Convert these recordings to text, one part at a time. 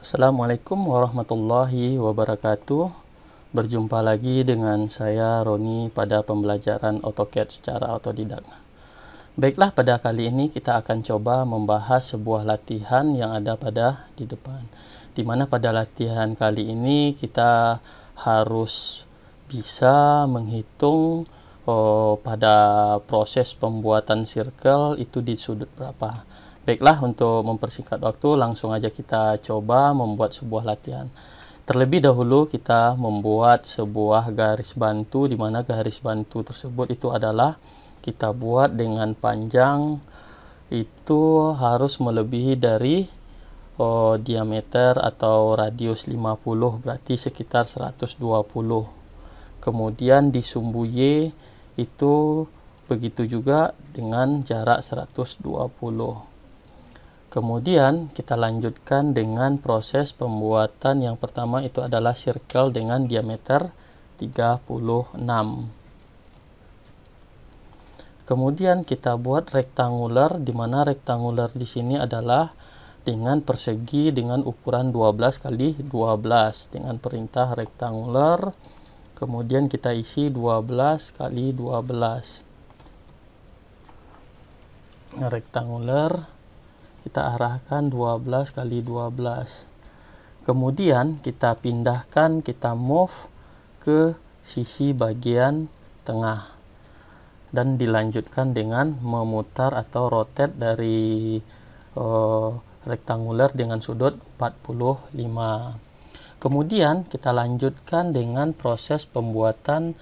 Assalamualaikum warahmatullahi wabarakatuh. Berjumpa lagi dengan saya Roni pada pembelajaran AutoCAD secara otodidak. Baiklah, pada kali ini kita akan coba membahas sebuah latihan yang ada pada di depan. Di mana pada latihan kali ini kita harus bisa menghitung pada proses pembuatan circle itu di sudut berapa. Baiklah, untuk mempersingkat waktu, langsung aja kita coba membuat sebuah latihan. Terlebih dahulu kita membuat sebuah garis bantu, di mana garis bantu tersebut itu adalah kita buat dengan panjang itu harus melebihi dari diameter atau radius 50, berarti sekitar 120. Kemudian di sumbu Y itu begitu juga dengan jarak 120. Kemudian kita lanjutkan dengan proses pembuatan yang pertama, itu adalah circle dengan diameter 36. Kemudian kita buat rektangular, di mana rektangular di sini adalah dengan persegi dengan ukuran 12 kali 12 dengan perintah rektangular. Kemudian kita isi 12 kali 12. Rektangular kita arahkan 12 kali 12. Kemudian kita pindahkan, kita move ke sisi bagian tengah. Dan dilanjutkan dengan memutar atau rotate dari rektangular dengan sudut 45. Kemudian kita lanjutkan dengan proses pembuatan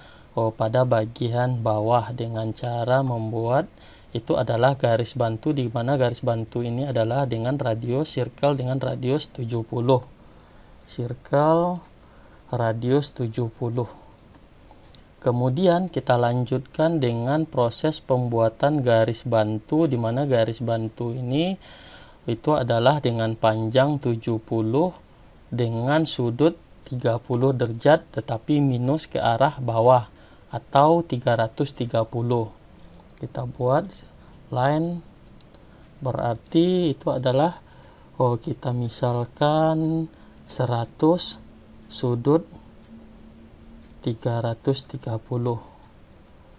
pada bagian bawah dengan cara membuat itu adalah garis bantu, di mana garis bantu ini adalah dengan radius circle dengan radius 70. Circle radius 70. Kemudian kita lanjutkan dengan proses pembuatan garis bantu, di mana garis bantu ini itu adalah dengan panjang 70 dengan sudut 30 derajat tetapi minus ke arah bawah atau 330. Kita buat line, berarti itu adalah kita misalkan 100 sudut 330,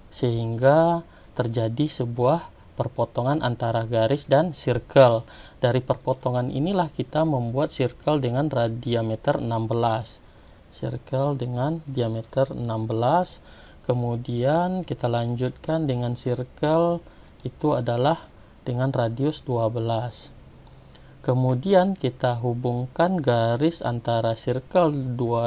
sehingga terjadi sebuah perpotongan antara garis dan circle. Dari perpotongan inilah kita membuat circle dengan diameter 16. Circle dengan diameter 16. Kemudian kita lanjutkan dengan circle itu adalah dengan radius 12. Kemudian kita hubungkan garis antara circle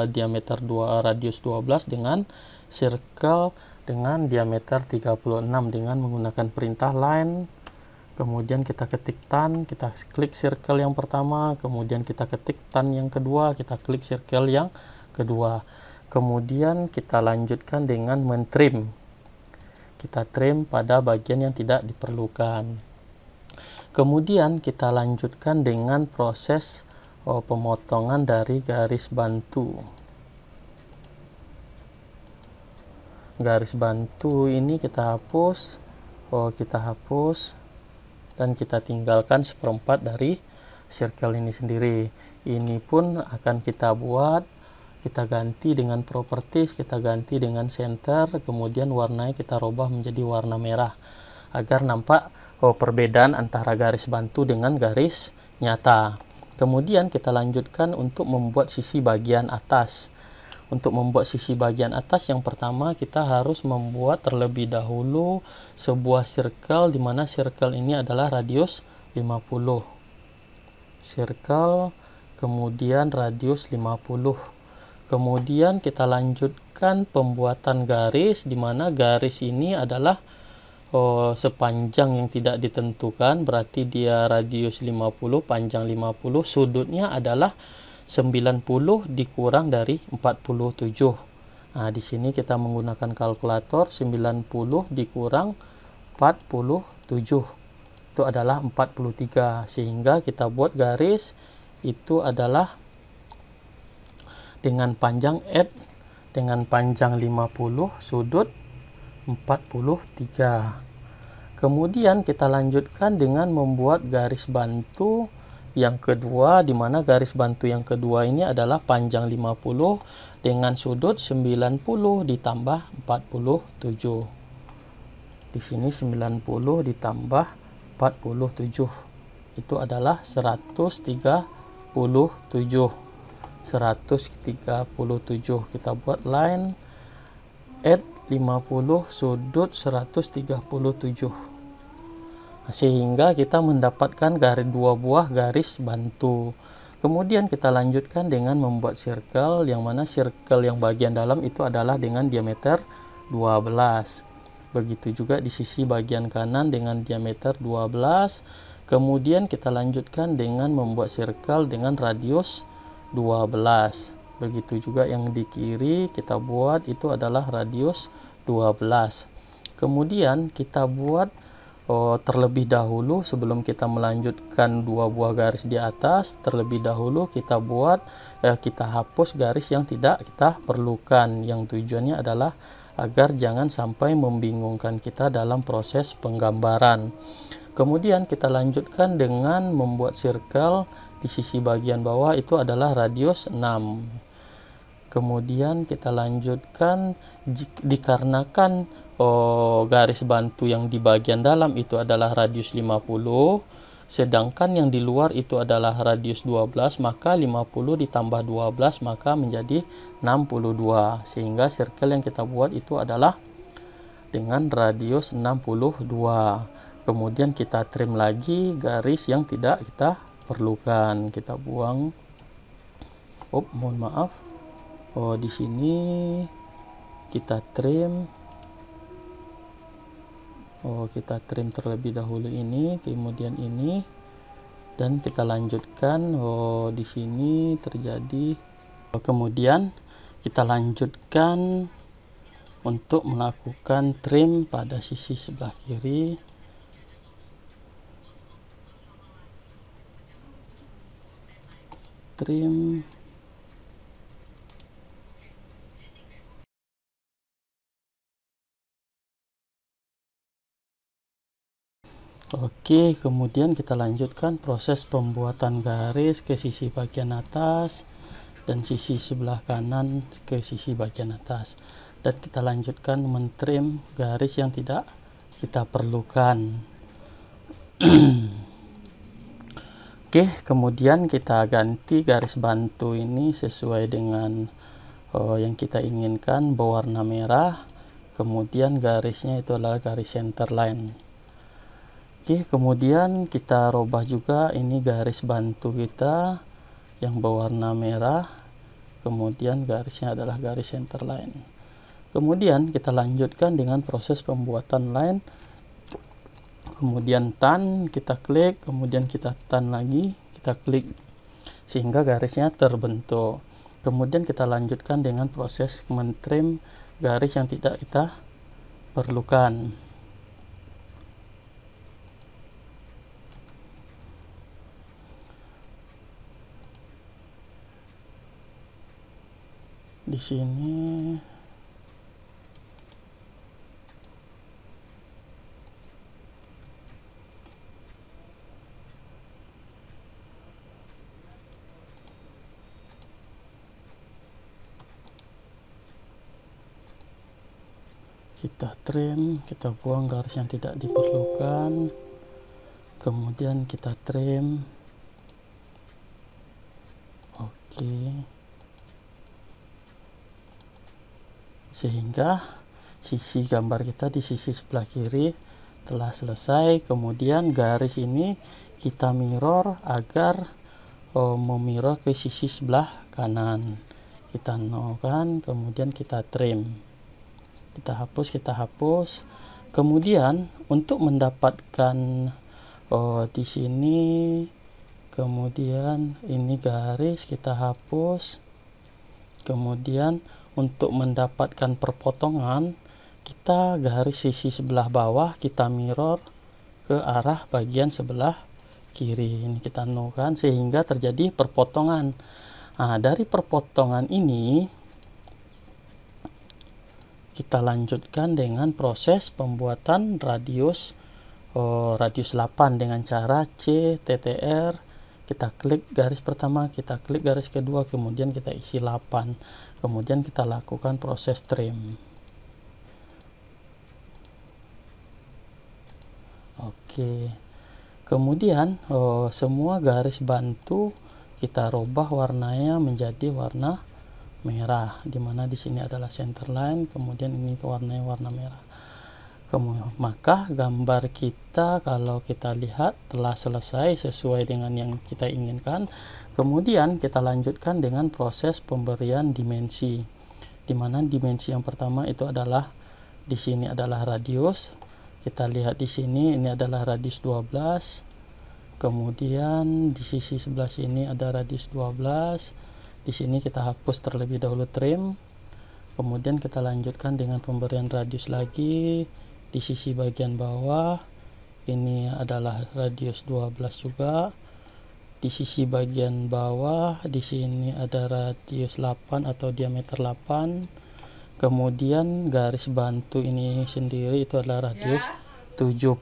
diameter 2 radius 12 dengan circle dengan diameter 36 dengan menggunakan perintah line. Kemudian kita ketik tan, kita klik circle yang pertama, kemudian kita ketik tan yang kedua, kita klik circle yang kedua. Kemudian kita lanjutkan dengan mentrim. Kita trim pada bagian yang tidak diperlukan. Kemudian kita lanjutkan dengan proses pemotongan dari garis bantu. Garis bantu ini kita hapus dan kita tinggalkan seperempat dari circle ini sendiri. Ini pun akan kita buat, kita ganti dengan properties, kita ganti dengan center, kemudian warnanya kita rubah menjadi warna merah agar nampak perbedaan antara garis bantu dengan garis nyata. Kemudian kita lanjutkan untuk membuat sisi bagian atas. Untuk membuat sisi bagian atas, yang pertama kita harus membuat terlebih dahulu sebuah circle, di mana circle ini adalah radius 50. Circle, kemudian radius 50. Kemudian kita lanjutkan pembuatan garis, di mana garis ini adalah sepanjang yang tidak ditentukan, berarti dia radius 50, panjang 50, sudutnya adalah 90 dikurang dari 47. Nah, di sini kita menggunakan kalkulator, 90 dikurang 47 itu adalah 43, sehingga kita buat garis itu adalah dengan panjang dengan panjang 50, sudut 43. Kemudian kita lanjutkan dengan membuat garis bantu yang kedua, di mana garis bantu yang kedua ini adalah panjang 50 dengan sudut 90 ditambah 47. Di sini 90 ditambah 47 itu adalah 137. 137 kita buat line add 50 sudut 137, sehingga kita mendapatkan dua buah garis bantu. Kemudian kita lanjutkan dengan membuat circle, yang mana circle yang bagian dalam itu adalah dengan diameter 12. Begitu juga di sisi bagian kanan dengan diameter 12. Kemudian kita lanjutkan dengan membuat circle dengan radius 12. Begitu juga yang di kiri kita buat itu adalah radius 12. Kemudian kita buat terlebih dahulu, sebelum kita melanjutkan dua buah garis di atas, terlebih dahulu kita hapus garis yang tidak kita perlukan, yang tujuannya adalah agar jangan sampai membingungkan kita dalam proses penggambaran. Kemudian kita lanjutkan dengan membuat circle di sisi bagian bawah, itu adalah radius 6. Kemudian kita lanjutkan dikarenakan garis bantu yang di bagian dalam itu adalah radius 50, sedangkan yang di luar itu adalah radius 12, maka 50 ditambah 12 maka menjadi 62, sehingga circle yang kita buat itu adalah dengan radius 62. Kemudian kita trim lagi garis yang tidak kita perlukan, kita buang. Mohon maaf. Di sini kita trim. Kita trim terlebih dahulu ini, kemudian ini, dan kita lanjutkan. Di sini terjadi. Kemudian kita lanjutkan untuk melakukan trim pada sisi sebelah kiri. Trim. Oke, kemudian kita lanjutkan proses pembuatan garis ke sisi bagian atas dan sisi sebelah kanan ke sisi bagian atas, dan kita lanjutkan mentrim garis yang tidak kita perlukan. Oke, kemudian kita ganti garis bantu ini sesuai dengan yang kita inginkan, berwarna merah. Kemudian garisnya itu adalah garis center line. Oke, kemudian kita robah juga ini garis bantu kita yang berwarna merah, kemudian garisnya adalah garis center line. Kemudian kita lanjutkan dengan proses pembuatan line. Kemudian tan, kita klik, kemudian kita tan lagi, kita klik, sehingga garisnya terbentuk. Kemudian kita lanjutkan dengan proses mentrim garis yang tidak kita perlukan. Di sini kita trim, kita buang garis yang tidak diperlukan, kemudian kita trim. Oke, sehingga sisi gambar kita di sisi sebelah kiri telah selesai. Kemudian garis ini kita mirror agar memirror ke sisi sebelah kanan. Kita nolkan, kemudian kita trim, kita hapus. Kemudian untuk mendapatkan di sini, kemudian ini garis kita hapus. Kemudian untuk mendapatkan perpotongan, kita garis sisi sebelah bawah kita mirror ke arah bagian sebelah kiri. Ini kita nolkan sehingga terjadi perpotongan. Nah, dari perpotongan ini kita lanjutkan dengan proses pembuatan radius 8 dengan cara CTTR kita klik garis pertama, kita klik garis kedua, kemudian kita isi 8, kemudian kita lakukan proses trim. Oke, kemudian semua garis bantu kita rubah warnanya menjadi warna merah, dimana di sini adalah center line, kemudian ini warnanya warna merah. Maka gambar kita kalau kita lihat telah selesai sesuai dengan yang kita inginkan. Kemudian kita lanjutkan dengan proses pemberian dimensi, dimana dimensi yang pertama itu adalah di sini adalah radius. Kita lihat di sini ini adalah radius 12, kemudian di sisi sebelah sini ada radius 12. Di sini kita hapus terlebih dahulu trim, kemudian kita lanjutkan dengan pemberian radius lagi. Di sisi bagian bawah ini adalah radius 12 juga. Di sisi bagian bawah di sini ada radius 8 atau diameter 8. Kemudian garis bantu ini sendiri itu adalah radius 70.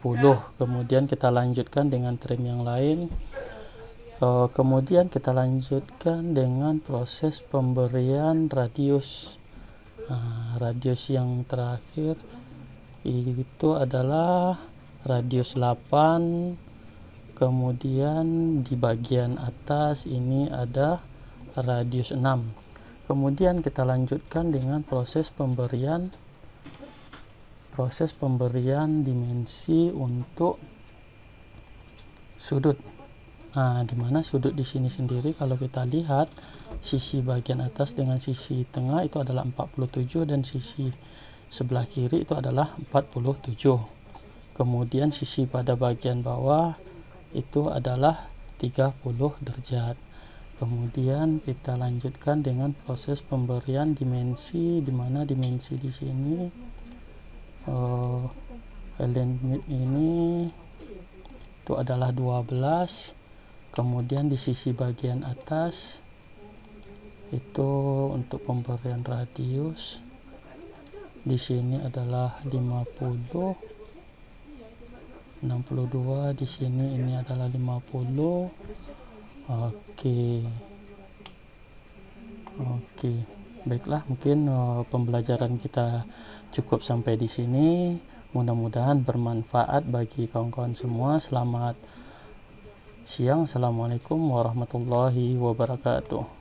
Kemudian kita lanjutkan dengan trim yang lain. Kemudian kita lanjutkan dengan proses pemberian radius. Radius yang terakhir itu adalah radius 8, kemudian di bagian atas ini ada radius 6. Kemudian kita lanjutkan dengan proses pemberian dimensi untuk sudut. Dimana sudut di sini sendiri kalau kita lihat sisi bagian atas dengan sisi tengah itu adalah 47 dan sisi sebelah kiri itu adalah 47. Kemudian sisi pada bagian bawah itu adalah 30 derajat. Kemudian kita lanjutkan dengan proses pemberian dimensi, di mana dimensi di sini element ini itu adalah 12. Kemudian di sisi bagian atas itu untuk pemberian radius di sini adalah 50, 62, di sini ini adalah 50. Oke, baiklah, mungkin pembelajaran kita cukup sampai di sini. Mudah-mudahan bermanfaat bagi kawan-kawan semua. Selamat siang. Assalamualaikum warahmatullahi wabarakatuh.